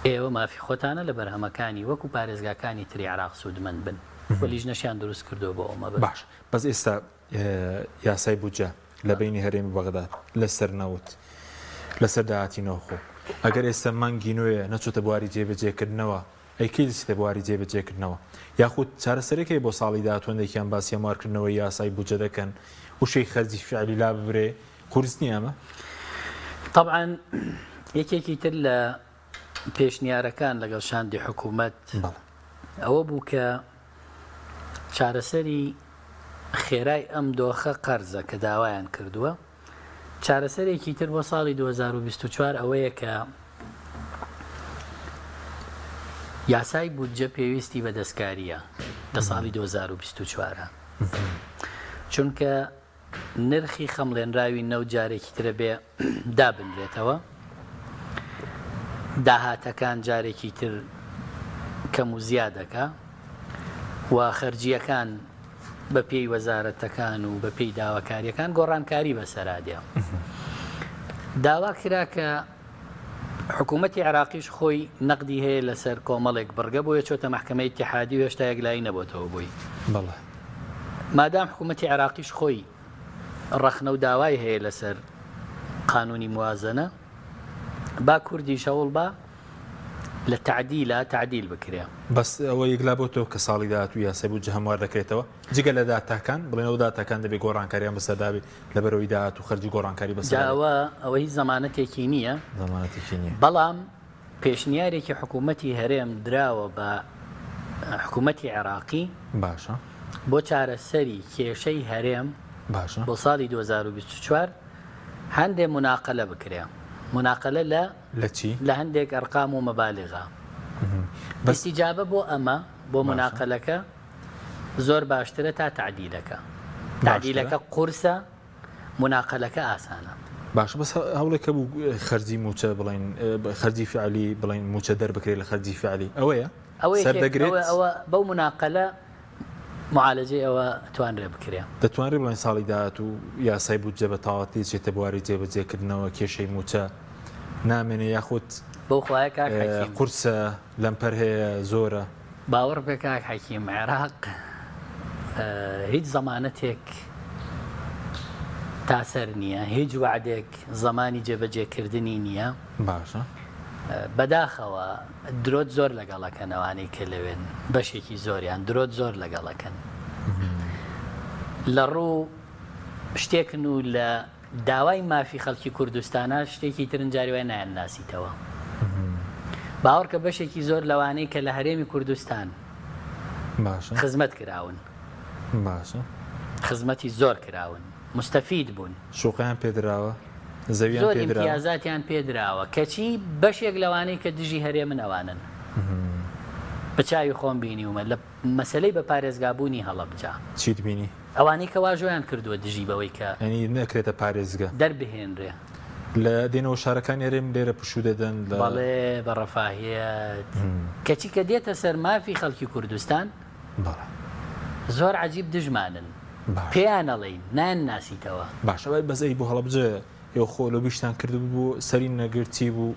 ئێوە مافی خۆتانە لە بەرهەمەکانی وەکو پارێزگاکانی تری عێراق سوودمەند بن و لیژنەشیان دروست کردو بۆ ئەومە باش بەس ئێستا یاسای بودجە لە بینی هەرێمی بەغداد لەسەر نەوت لەسەر داهاتی ناوخۆ ئەگەر ئێستا مانگی نوێ نەچۆتە بواری جێبەجێکردنەوە ئەیکەی دەچێتە بواری جێبەجێکردنەوە یاخود چارەسەرەکەی بۆ ساڵی داهاتوەندێکیان باسی هەموارکردنەوەی یاسای بودجە دەکەن وشەی خەرجی فعلی لا ببرێ قورس نییە ئەمە طبعا یەکێکی تر لە پێشنیارەکان لەگەڵ شاندی حکوومەت ئەوە بوو کە چارەسەری خێرای ئەم دۆخە قەرزە کە داوایان کردووە چارەسەرێکی تر بۆ ساڵی 2024 ئەوەیە کە یاسای بودجە پێویستی بە دەستکاریە لە ساڵی 2024 چونکە نرخی خەمڵێنراوی نەوت جارێکی ترە بێ دابنرێتەوە داهاتەکان جارێکی تر کەم و زیادەکە و خەرجیەکان بە پێی وەزارەتەکان و بە پێی داواکاریەکان گۆڕانکاری بەسەرادێ داوا کرا کە حکوومەتی عێراقیش خۆی نەقدی هەیە لەسەر کۆمەڵێک بڕگە بۆیە چۆتە مەحکەمەی اتحادی و هێشتا یەکلایی نەبووتەوە بووی مادام حکوومەتی عێراقیش خۆی ڕەخنە و داوای هەیە لەسەر قانونی موازنە با کوردی شەوڵ با لە تعدیل بکرێ بەس ئەوە یەکلا بۆ تۆ کە ساڵی داهاتوو یاسای بودجە هەموار دەکرێتەوە جگە لە داتاکان بڵێنەوە داتاکان دەبێت گۆڕانکاریان بەسەردابێت لەبەرەوەی داهات و خەرجی گۆڕانکاری بەسەر ئەوە هیچ زەمانەتێکی نییە زەمانەتێکی نییە بەڵام پێشنیارێکی حکوومەتی هەرێم دراوە بە حکوومەتی عێراقی باشە بۆ چارەسەری کێشەی هەرێم باشە بۆ ساڵی 2024 هەندێک مناقلە بکرێ مناقلە لە چی لە هەندێک ئەرقام و مەبالغا بەستیجابە بۆ ئەمە بۆ مناقلەکە زۆر باشترە تا تعدیلەکە قورسە مناقلەکە ئاسانە باش بەس هەوڵێکە بوو خەرجی موچە بڵین خەرجی فعلی بڵین موچە دەربکرێت لە خەرجی فعلی ئەوەیە ئەوە بەو مناقلە معالجەی ئەوە توانرێ بکرێ دەتوانێت بڵین ساڵی داهات و یاسای بودجە بە تاواتی چێتە بواری جێبەجێکردنەوە کێشەی موچە نامێنێ یاخود بەو خوایە قورسە لەمپەر هەیە زۆرە باوەڕ بێ کاک حەکیم عێراق هیچ زەمانەتێک تاسەر نییە هیچ وعدێک زەمانی جێبەجێکردنی نییە باشە بەداخەوە درۆت زۆر لەگەڵەکەنەوانەی کە لەوێن بەشێکی زۆریان درۆت زۆر لەگەڵەکەن لە ڕوو شتێکن و لە داوای مافی خەڵکی کوردستانە شتێکی ترنجاری وای نایەن ناسیتەوە باوەڕکە بەشێکی زۆر لەوانەی کە لە هەرێمی کوردستان باشە خزمەت کراون باشە خزمەتی زۆر کراون مستەفید بوون شوقیان پێدراوە زەویان زۆر ئیمتیازاتیان پێدراوە کەچی بەشێک لەوانەی کە دژی هەرێ من ئەوانن بە چاوی خۆم بینیومە لە مەسلەی بە پارێزگابوونی هەڵەبجا چیت بینی ئەوانەی کە واژۆیان کردووە دژی بەوەی کە ینی نەکرێتە پارێزگە دەربهێنرێ لە دێنەوە شارەکان هەرێم لێرە پشوو دەدەن بەڵێ بە ڕەفاهیەت کەچی کە دێتە سەر مافی خەڵکی کوردستان زۆر عەجیب دژمانن پێیان ئەڵێین نان ناسیتەوە باشە بەزەی بۆ هەڵەبجە ئێوە خۆ لە بیشتان کرد بوو سەری نەگرتی بوو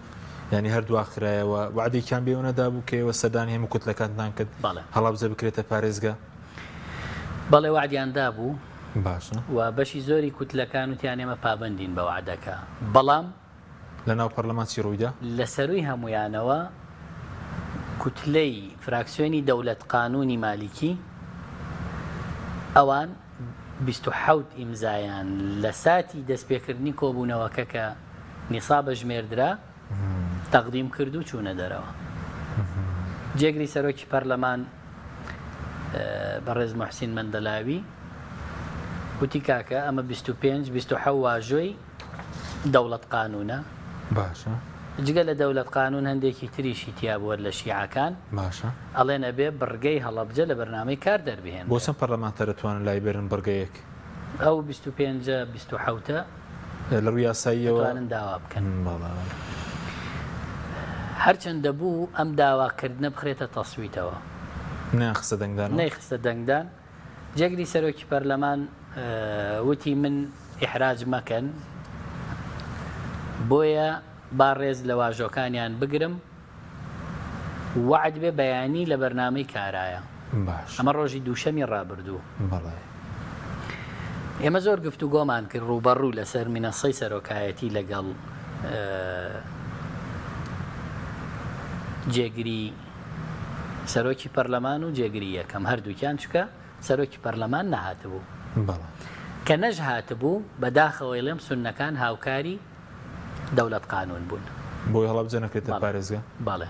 ینی هەردوو خرایەوە وعدێکیان بێوەنەدا بوو کە ئێوە سەردانی هەموو کوتلەکانتان کرد هەڵەبجە بکرێتە پارێزگا بەڵێ وعدیاندا بوو باشە و بەشی زۆری کوتلەکان وتیان ئێمە پابندین بە وعدەکە بەڵام لە ناو پەرلەمانسی ڕوویدا لە سەرووی هەمویانەوە کوتلەی فراکسیۆنی دەوڵەت قانونی مالیکی ئەوان 27 ئیمزایان لە ساتی دەستپێکردنی کۆبوونەوەکە کە نیسابە ژمێردرا تەقدیم کرد و چوونە دەرەوە جێگری سەرۆکی پەرلەمان بەڕێز موحسین مەندەلاوی وتی کاکە ئەمە 25 واژۆی دەوڵەت قانونە باشە جگە لە دەوڵەت قانون هەندێکی تریشی تیا بووە لە شیعەکان باشە ئەڵێن ئەبێ بڕگەی هەڵەبجە لە بەرنامەی کار دەربهێن بۆ چەند پەرلەمانتە دەتوانن لای بێرن بڕگەیەک ئەو 25 لە ڕووی یاساییەوە دەتوانن داوا بکەن هەرچەندە بوو ئەم داواکردنە بخرێتە تەسویتەوە نەیخستە دەنگدان جێگری سەرۆکی پەرلەمان وتی من ئیحراج مەکەن بۆیە با ڕێز لە واژۆکانیان بگرم وعد بێ بەیانی لە بەرنامەی کارایە ئەمە ڕۆژی دووشەمی ڕابردوو ئێمە زۆر گفتوگۆمان کرد ڕوبەڕوو لەسەر مینەسەی سەرۆکایەتی لەگەڵ جێگری سەرۆکی پەرلەمان و جێگری یەکەم هەردووکیان چکە سەرۆکی پەرلەمان نەهاتبوو کە نەژ هاتبوو بەداخەوەی لێم سوننەکان هاوکاری دەوڵەت قانون بوون بۆی هەڵەبجە نەکرێتە پارێزگا بەڵێ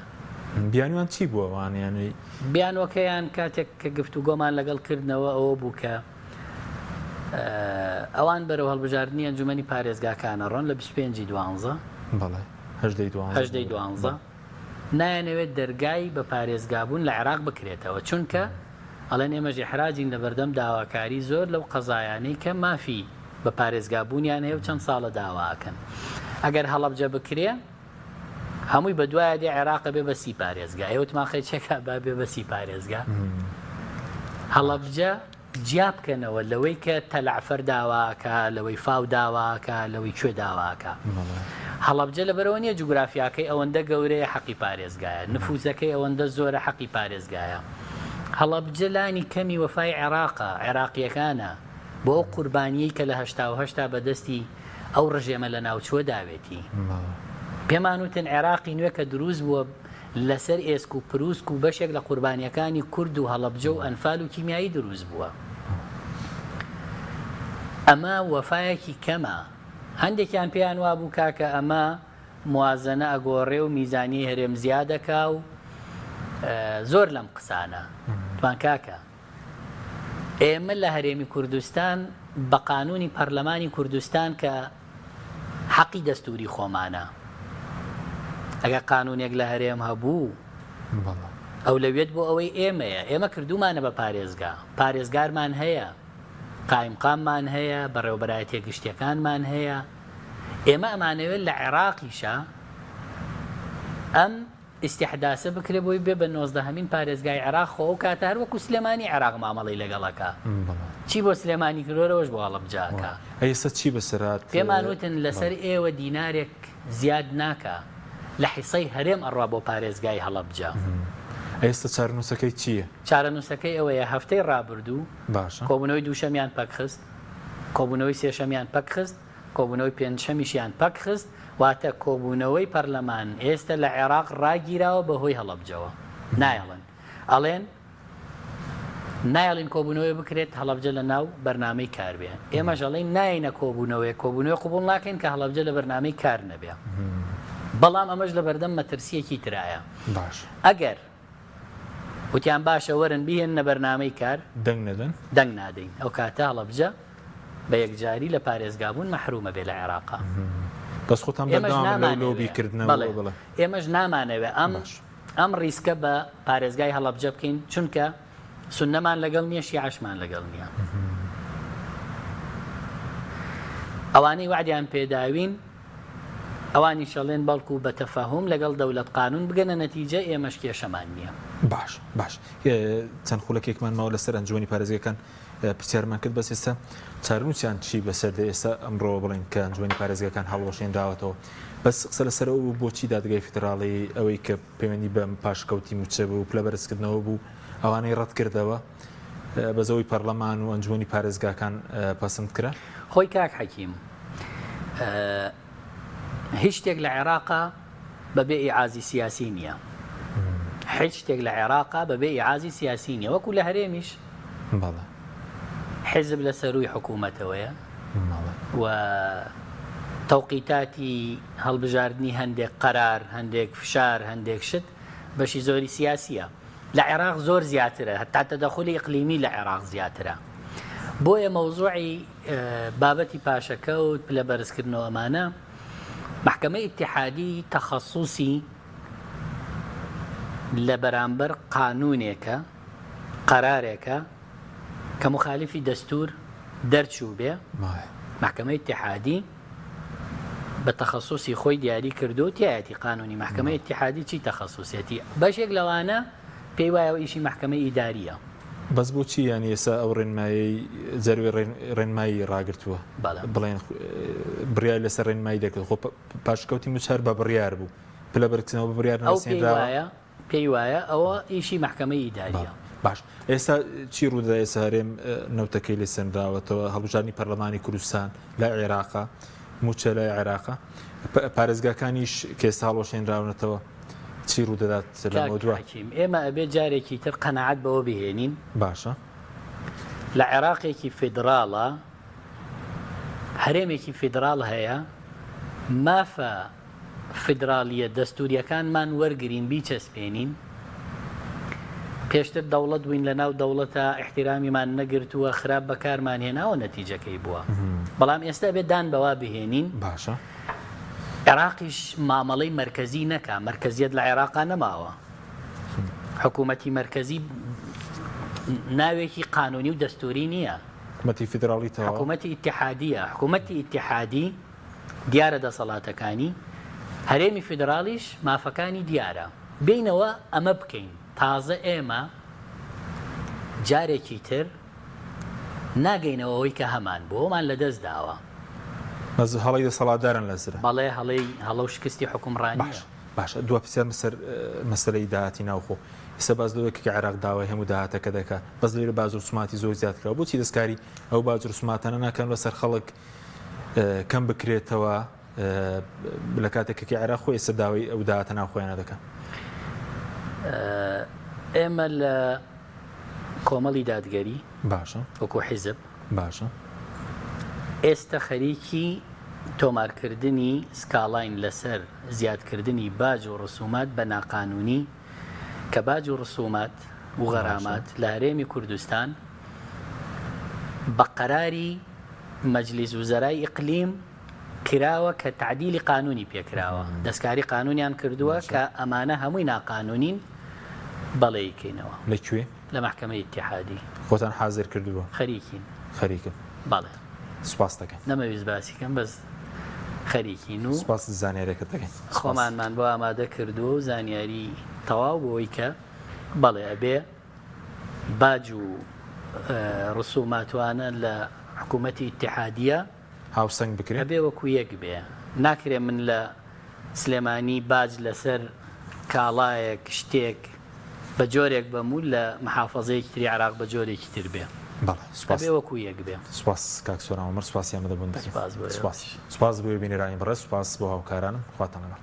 بیانوان چی بووە وانیانەی بیانوەکەیان کاتێک کە گفتوگۆمان لەگەڵ کردنەوە ئەوە بوو کە ئەوان بەرەو هەڵبژاردننی ئەنجومەنی پارێزگاکانە ڕۆن لە 25/12 نایەنەوێت دەرگای بە پارێزگابوون لە عێراق بکرێتەوە چونکە ئەڵێن ئێمەژی حراجین لە بەردەم داواکاری زۆر لەو قەزایانەی کە مافی بە پارێزگابوونیان هەیە و چەند ساڵە داواکەن ئەگەر هەڵەبجە بکرێ هەمووی بە دوایە دێ عێراقە بێ بە 30 پارێزگا ئێوەتماخی چێکا با بێ بە 30 پارێزگا هەڵەبجە جیا بکەنەوە لەوەی کە تەلعفەر داواکە لەوەی فاو داواکە لەوەی کوێ داواکە هەڵەبجە لە بەرەوە نیە جوگرافیاکەی ئەوەندە گەورەیە حەقی پارێزگایە نفوزەکەی ئەوەندە زۆرە حەقی پارێزگایە هەڵەبجە لانی کەمی وەفای عێراقە عێراقیەکانە بۆ ئەو قوربانیەی کە لە 1970 بەدەستی ئەو ڕژێمە لە ناوچووە داوێتی پێمان وتن عێراقی نوێ کە دروست بووە لەسەر ئێسک و پرووسک و بەشێک لە قوربانیەکانی کورد و هەڵەبجە و ئەنفال و کیمیایی دروست بووە. ئەمە وەفایەکی کەمە. هەندێکیان پێیان وابوو کاکە ئەمە موازنە ئەگۆڕێ و میزانی هەرێم زیادەکا و زۆر لەم قسانە. توان کاکە ئێمە لە هەرێمی کوردستان بە قانونی پەرلەمانی کوردستان کە حەقی دەستوری خۆمانە، ئەگە قانونێک لە هەرێم هەبوو ئەو لەوێت بۆ ئەوەی ئێمەیە، ئێمە کردومانە بە پارێزگا، پارێزگارمان هەیە، قایمقاممان هەیە، بەڕێوەبەرایەتیە گشتیەکانمان هەیە. ئێمە ئەمانەوێت لە عێراقیشە ئەم ئیستیحداسە بکرێ بۆی بێ بە 19هەمین پارێزگای عێراق خۆ ئەو کاتە هەر وەکو سلێمانی عێراق مامەڵەی لەگەڵەکە. چی بۆ سلێمانی کردۆرەوەش بۆ هەڵەبجاکە. ئێستا چی بەسەرات پێمان وتن لەسەر ئێوە دینارێک زیاد ناکە لە حیسەی هەرێم ئەڕوا بۆ پارێزگای هەڵەبجا. ئێستا چارەنووسەکەی چییە؟ چارەنووسەکەی ئەوەیە هەفتەی ڕابردوو کۆبوونەوەی دووشەمیان پەکخست، کۆبوونەوەی سێشەمیان پەکخست، کۆبوونەوەی پێنجشەمیشیان پەکخست، واتە کۆبوونەوەی پەرلەمان ئێستا لە عێراق ڕاگیراوە بەهۆی هەڵەبجەوە. نایەڵن ئەڵێن نایڵین کۆبوونەوەی بکرێت هەڵەبجە لە ناو بەرنامەی کار بێ. ئێمەش ئەڵێن ناینە کۆبوونەوەی قوبوڵ ناکەین کە هەڵەبجە لە بەرنامەی کار نەبێ. بەڵام ئەمەش لە بەردەم مەترسیەکی ترایە. ئەگەر وتیان باشە وەرن بهێنە بەرنامەی کار دەنگ نادەین، ئەو کاتە هەڵەبجە بە یەکجاری لە پارێزگابوون مەحرومە بێ لە عێراقا. ئێمەش نامانەوێ ئەم ڕیسکە بە پارێزگای هەڵەبجە بکەین، چونکە سونەمان لەگەڵ نییە، شیعەشمان لەگەڵ نییە. ئەوانەی وعدیان پێداوین ئەوانی شەڵێن بەڵکو بە تەفاهم لەگەڵ دەولەت قانون بگەنە نەتیجە، ئێمەش کێشەمان نییە. باش چەند خولەکێکمان ماوە لەسەر ئەنجومەنی پارێزگەکان پرسیارمان کرد، بەس ئێستا چارنووسیان چی بەسەردە ئێستا ئەمڕۆ بڵێن کە ئەنجومەنی پارێزگەکان هەڵوەشێنراوەتەوە، بەس قسە لەسەرەوە بوو بۆچی دادگای فیدراڵی ئەوەی کە پەیوەندی بە پاشکەوتی موچە بوو و پلە بەرزکردنەوە بوو ئەوانەی ڕەت کردەوە بەزەوەی پەرلەمان و ئەنجومەنی پارێزگاکان پەسەند کرا؟ خۆی کاک حەکیم، هیچ شتێک لە عێراقا بەبێ ئیعازی سیاسی نییە. هیچ شتێک لە عێراقا بەبێ ئیعازی سیاسی نییە، وەکو لە هەرێمیش حزب لە سەروی حکوومەتەوەیە و تەوقیتاتی هەڵبژاردننی هەندێک قەرار، هەندێک فشار، هەندێک شت بەشی زۆری سیاسیە. لە عێراق زۆر زیاترە، هەتا تەدەخولی ئیقلیمی لە عێراق زیاترە. بۆیە مەوزوعی بابەتی پاشەکەوت پلە بەرزکردنەوە ئەمانە محکمەی ئیتیحادی تەخەسوسی لە بەرامبەر قانونێکە، قەرارێکە کە مخالفی دەستور دەرچوو بێ، محکمەی ئیتیحادی بە تەخەسوسی خۆی دیاری کردو تایەتی قانونی محکمەی ئیتیحادی چی تەخەسوسێتی بەشێک لەوانە پێی وایە ئیشی محکمەی ئیداریە. بەس بۆچی یانی ئێستا ئەو ڕێنمایی جەروی ڕێنمایی ڕاگرتووە بڵێن بڕیار لەسەر ڕێنمایی دەکرد، خۆ پاشکەوتی موچەر بە بڕیار بوو پلە بەرکردنەوە بە بڕیار ناسێنراوە، پێی وایە ئەوە ئیشی محکمەی ئیداریە. باش ئێستا چی ڕوودا؟ ئێستا هەرێم نەوتەکەی لێ سێنراوەتەوە، هەڵبژاردننی پەرلەمانی کوردستان لە عێراقا، موچە لە عێراقا، پارێزگاکانیش کە ئێستا هەڵوەشێنراونەتەوە، چی ڕوودەدات لەمەوە دووە؟ ئێمە ئەبێ جارێکی تر قەنەعەت بەوە بهێنین باشە لە عێراقێکی فیدراڵە، هەرێمێکی فیدراڵ هەیە، مافە فیدرالیە دەستوریەکانمان وەرگرین بیچەسپێنین، پێشتر دەوڵەت بووین لە ناو دەوڵەتە احتیرامیمان نەگرتووە، خراپ بەکارمان هێناوە نەتیجەکەی بووە. بەڵام ئێستا بێت دان بەوا بهێنین باشە عێراقیش مامەڵەی مرکزی نەکا، مرکزیت لە عێراقا نەماوە، حکوومەتی مرکزی ناوێکی قانونی و دەستوری نییە، حکوومەتی فیدراڵیتەوە، حکوومەتی ئیتیحادیە. حکوومەتی ئیتیحادی دیارە دەسەڵاتەکانی، هەرێمی فیدراڵیش مافەکانی دیارە. بینەوە ئەمە بکەین، تازە ئێمە جارێکی تر ناگەینەوەی کە هەمان بۆ ئەومان لەدەست داوە. هەڵی دەسەڵاتدارن لەسرە، بەڵێ هەڵە و شکستی حکومڕانیە. باشە دووە پرسیار مەسەلەی داهاتی ناوخۆ. ئێستا باز لەوەیە کە عێراق داوای هەموو داهاتەکە دەکات، بەس لێرە بازوور سوماتی زۆر زیاد کراوە. بۆچی دەستکاری ئەو بازوور سوماتانە ناکەن لەسەر خەڵک کەم بکرێتەوە لە کاتێکەکە عێراق خۆی ئێستا داوای ئەو داهاتە ناوخۆیانە دەکەن؟ ئێمە لە کۆمەڵی دادگەری باشە وەکو حیزب باشە ئێستا خەریکی تۆمارکردنی سکاڵین لەسەر زیادکردنی باج و ڕسومات بە ناقانونی کە باج و ڕسومات و غەرامات لە هەرێمی کوردستان بە قەراری مەجلیس وزەرای ئیقلیم کراوە کە تعدیلی قانونی پێکراوە دەستکاری قانونیان کردووە کە ئەمانە هەمووی ناقانونین بەڵێیکەینەوە لەکوێ لە محکەمەی ئیتیحادی خۆتان حازر کردووە خەریکین خەریکم بەڵێ سوپاس دەکەین نەمەویست باسیکەم بەس خەریکین و سوپاس زانیاریەکەت دەکەین خۆمانمان بۆ ئامادە کردو و زانیاری تەواو بۆی کە بەڵێ ئەبێ باج و ڕسوماتوانە لە حکوومەتی ئیتیحادیە هاوسەنگ بکرێت ئەبێ وەکو یەک بێ ناکرێ من لە سلێمانی باج لەسەر کاڵایەک شتێک بە جۆرێک بەمول لە محافەزەیەکی تری عراق بە جۆرێکی تر بێ بەڵێ سوپاس ئەبێ وەکو یەک بێ سوپاس کاک سۆران عومەر سوپاسیان دەبوون دەکەین سوپاس بۆ ئێوە. سوپاس بۆ بینی ڕاین بڕە سوپاس بۆ هاوکارانم خواتان لەگەڵ